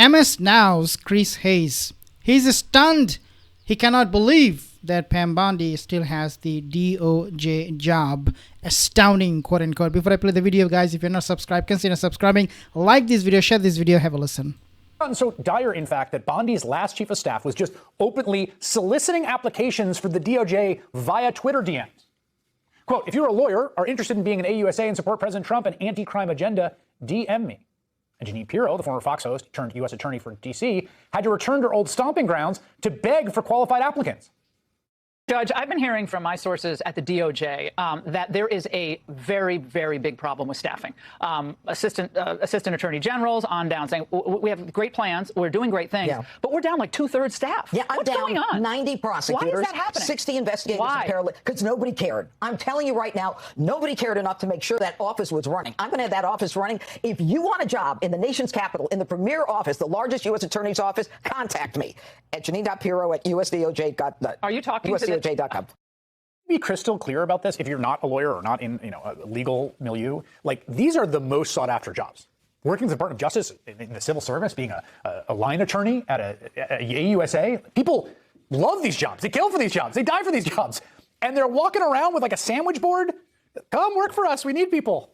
MS Now's Chris Hayes. He's stunned. He cannot believe that Pam Bondi still has the DOJ job. Astounding, quote unquote. Before I play the video, guys, if you're not subscribed, consider subscribing. Like this video, share this video, have a listen. So dire, in fact, that Bondi's last chief of staff was just openly soliciting applications for the DOJ via Twitter DMs. Quote, if you're a lawyer, are interested in being an AUSA and support President Trump and anti-crime agenda, DM me. And Jeanine Pirro, the former Fox host turned U.S. attorney for D.C., had to return to her old stomping grounds to beg for qualified applicants. Judge, I've been hearing from my sources at the DOJ that there is a very, very big problem with staffing. Assistant attorney generals on down saying, we have great plans, we're doing great things, but we're down like 2/3 staff. Yeah, I'm What's down going on? 90 prosecutors. Why is that happening? 60 investigators. Why? Because nobody cared. I'm telling you right now, nobody cared enough to make sure that office was running. I'm going to have that office running. If you want a job in the nation's capital, in the premier office, the largest U.S. attorney's office, contact me at Jeanine.Pirro at USDOJ. Are you talking to USDOJ.com. Be crystal clear about this. If you're not a lawyer or not in a legal milieu, like these are the most sought after jobs. Working in the Department of Justice, in the civil service, being a line attorney at a AUSA, people love these jobs. They kill for these jobs. They die for these jobs. And they're walking around with like a sandwich board. Come work for us. We need people.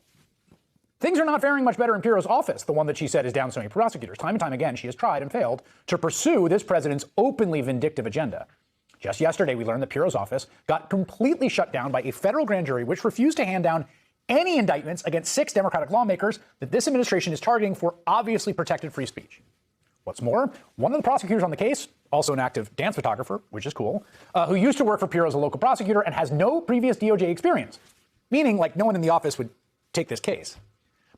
Things are not faring much better in Pirro's office, the one that she said is down so many prosecutors. Time and time again, she has tried and failed to pursue this president's openly vindictive agenda. Just yesterday, we learned that Pirro's office got completely shut down by a federal grand jury, which refused to hand down any indictments against 6 Democratic lawmakers that this administration is targeting for obviously protected free speech. What's more, one of the prosecutors on the case, also an active dance photographer, which is cool, who used to work for Pirro as a local prosecutor and has no previous DOJ experience, meaning like no one in the office would take this case.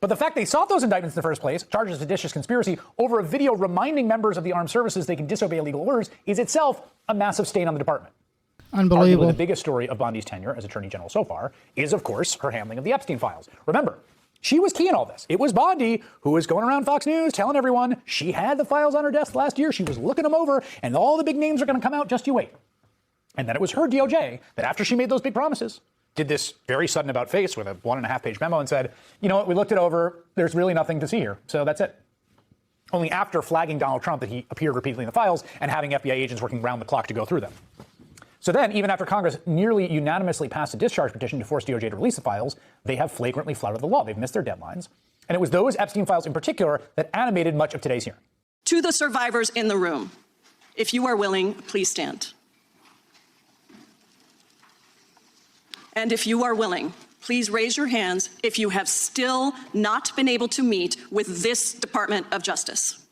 But the fact they sought those indictments in the first place, charges of seditious conspiracy, over a video reminding members of the armed services they can disobey legal orders, is itself a massive stain on the department. Unbelievable. Arguably the biggest story of Bondi's tenure as Attorney General so far is, of course, her handling of the Epstein files. Remember, she was key in all this. It was Bondi who was going around Fox News telling everyone she had the files on her desk last year. She was looking them over, and all the big names are going to come out. Just you wait. And then it was her DOJ that, after she made those big promises, did this very sudden about face with a 1.5-page memo and said, you know what, we looked it over. There's really nothing to see here. So that's it. Only after flagging Donald Trump that he appeared repeatedly in the files and having FBI agents working round the clock to go through them. So then, even after Congress nearly unanimously passed a discharge petition to force DOJ to release the files, they have flagrantly flouted the law. They've missed their deadlines. And it was those Epstein files in particular that animated much of today's hearing. To the survivors in the room, if you are willing, please stand. And if you are willing, please raise your hands if you have still not been able to meet with this Department of Justice.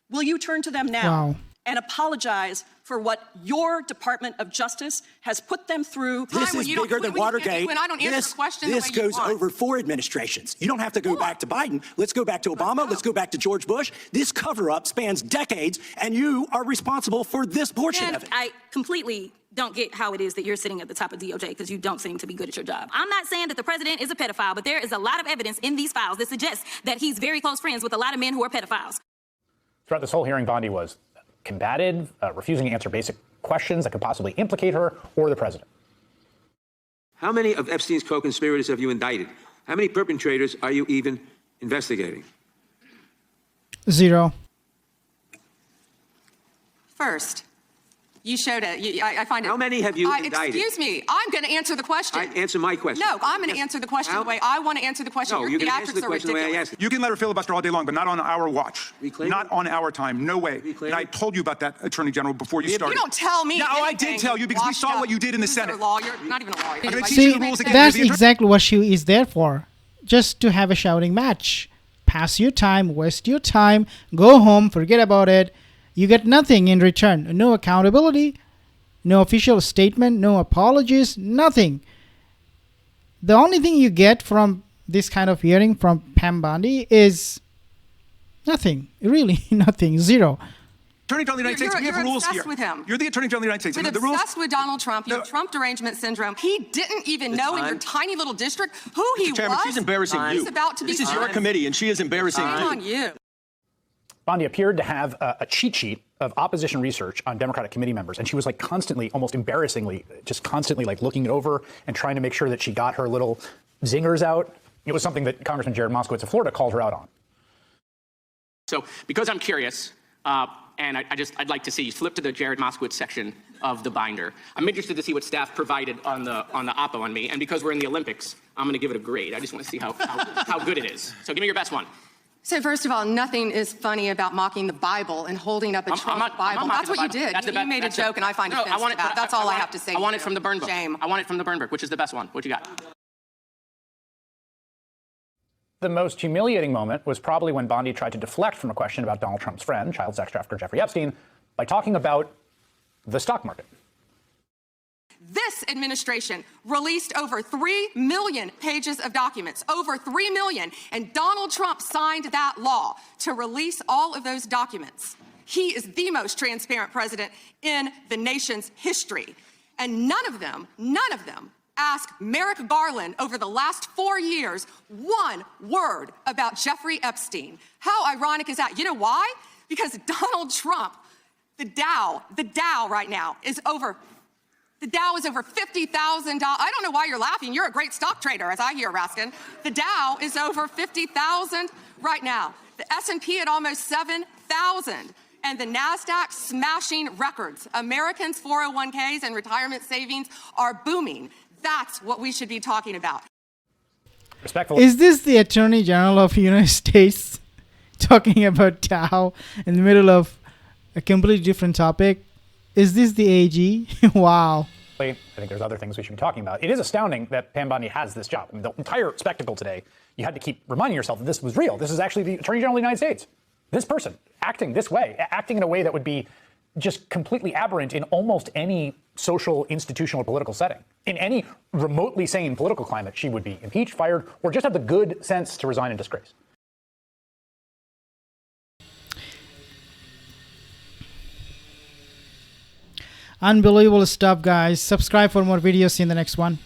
Will you turn to them now and apologize for what your Department of Justice has put them through? This is bigger than Watergate. When I don't answer the question this goes over 4 administrations. You don't have to go back to Biden. Let's go back to Obama. Let's go back to George Bush. This cover-up spans decades, and you are responsible for this portion of it. I completely don't get how it is that you're sitting at the top of DOJ because you don't seem to be good at your job. I'm not saying that the president is a pedophile, but there is a lot of evidence in these files that suggests that he's very close friends with a lot of men who are pedophiles. Throughout this whole hearing, Bondi was combative, refusing to answer basic questions that could possibly implicate her or the president. How many of Epstein's co-conspirators have you indicted? How many perpetrators are you even investigating? 0. First, you showed it. I find it. How many have you indicted? Excuse me. I'm going to answer the question. Answer my question. No, I'm going to answer the question the way I want to answer the question. No, you're going to answer the question the way I asked it. You can let her filibuster all day long, but not on our watch. Not on our time. No way. And I told you about that, Attorney General, before you started. You don't tell me. No, I did tell you because we saw what you did in the Senate. You're a lawyer. Not even a lawyer. I'm going to teach See, you the rules again. that's exactly what she is there for. Just to have a shouting match. Pass your time, waste your time, go home, forget about it. You get nothing in return. No accountability. No official statement, no apologies, nothing. The only thing you get from this kind of hearing from Pam Bondi is nothing. Really, nothing. 0. Attorney General of the United States, we have rules here. With him. You're the Attorney General of the United States. You're obsessed with Donald Trump. You have Trump derangement syndrome. He didn't even know in your tiny little district who he was. She's embarrassing you. He's about to be this is your committee, and she is embarrassing you. on you. Bondi appeared to have a cheat sheet of opposition research on Democratic committee members, and she was like constantly, almost embarrassingly, just constantly like looking it over and trying to make sure that she got her little zingers out. It was something that Congressman Jared Moskowitz of Florida called her out on. So because I'm curious, and I'd like to see you flip to the Jared Moskowitz section of the binder. I'm interested to see what staff provided on the Oppo on me, and because we're in the Olympics, I'm going to give it a grade. I just want to see how good it is. So give me your best one. So first of all, nothing is funny about mocking the Bible and holding up a Trump Bible. That's what you did. You made a joke, and I find offense to that. That's all I have to say. I want it from the burn book. Shame. I want it from the burn book, which is the best one. What you got? The most humiliating moment was probably when Bondi tried to deflect from a question about Donald Trump's friend, child sex trafficker Jeffrey Epstein, by talking about the stock market. This administration released over 3 million pages of documents, over 3 million, and Donald Trump signed that law to release all of those documents. He is the most transparent president in the nation's history. And none of them ask Merrick Garland over the last 4 years one word about Jeffrey Epstein. How ironic is that? You know why? Because Donald Trump, the Dow right now is over $50,000. I don't know why you're laughing. You're a great stock trader, as I hear, Raskin. The Dow is over 50,000 right now. The S&P at almost 7,000. And the NASDAQ smashing records. Americans' 401ks and retirement savings are booming. That's what we should be talking about. Respectfully. Is this the Attorney General of the United States talking about Dow in the middle of a completely different topic? Is this the AG? Wow. I think there's other things we should be talking about. It is astounding that Pam Bondi has this job. I mean, the entire spectacle today, you had to keep reminding yourself that this was real. This is actually the Attorney General of the United States. This person acting this way, acting in a way that would be just completely aberrant in almost any social, institutional, or political setting. In any remotely sane political climate, she would be impeached, fired, or just have the good sense to resign in disgrace. Unbelievable stuff, guys. Subscribe for more videos. See you in the next one.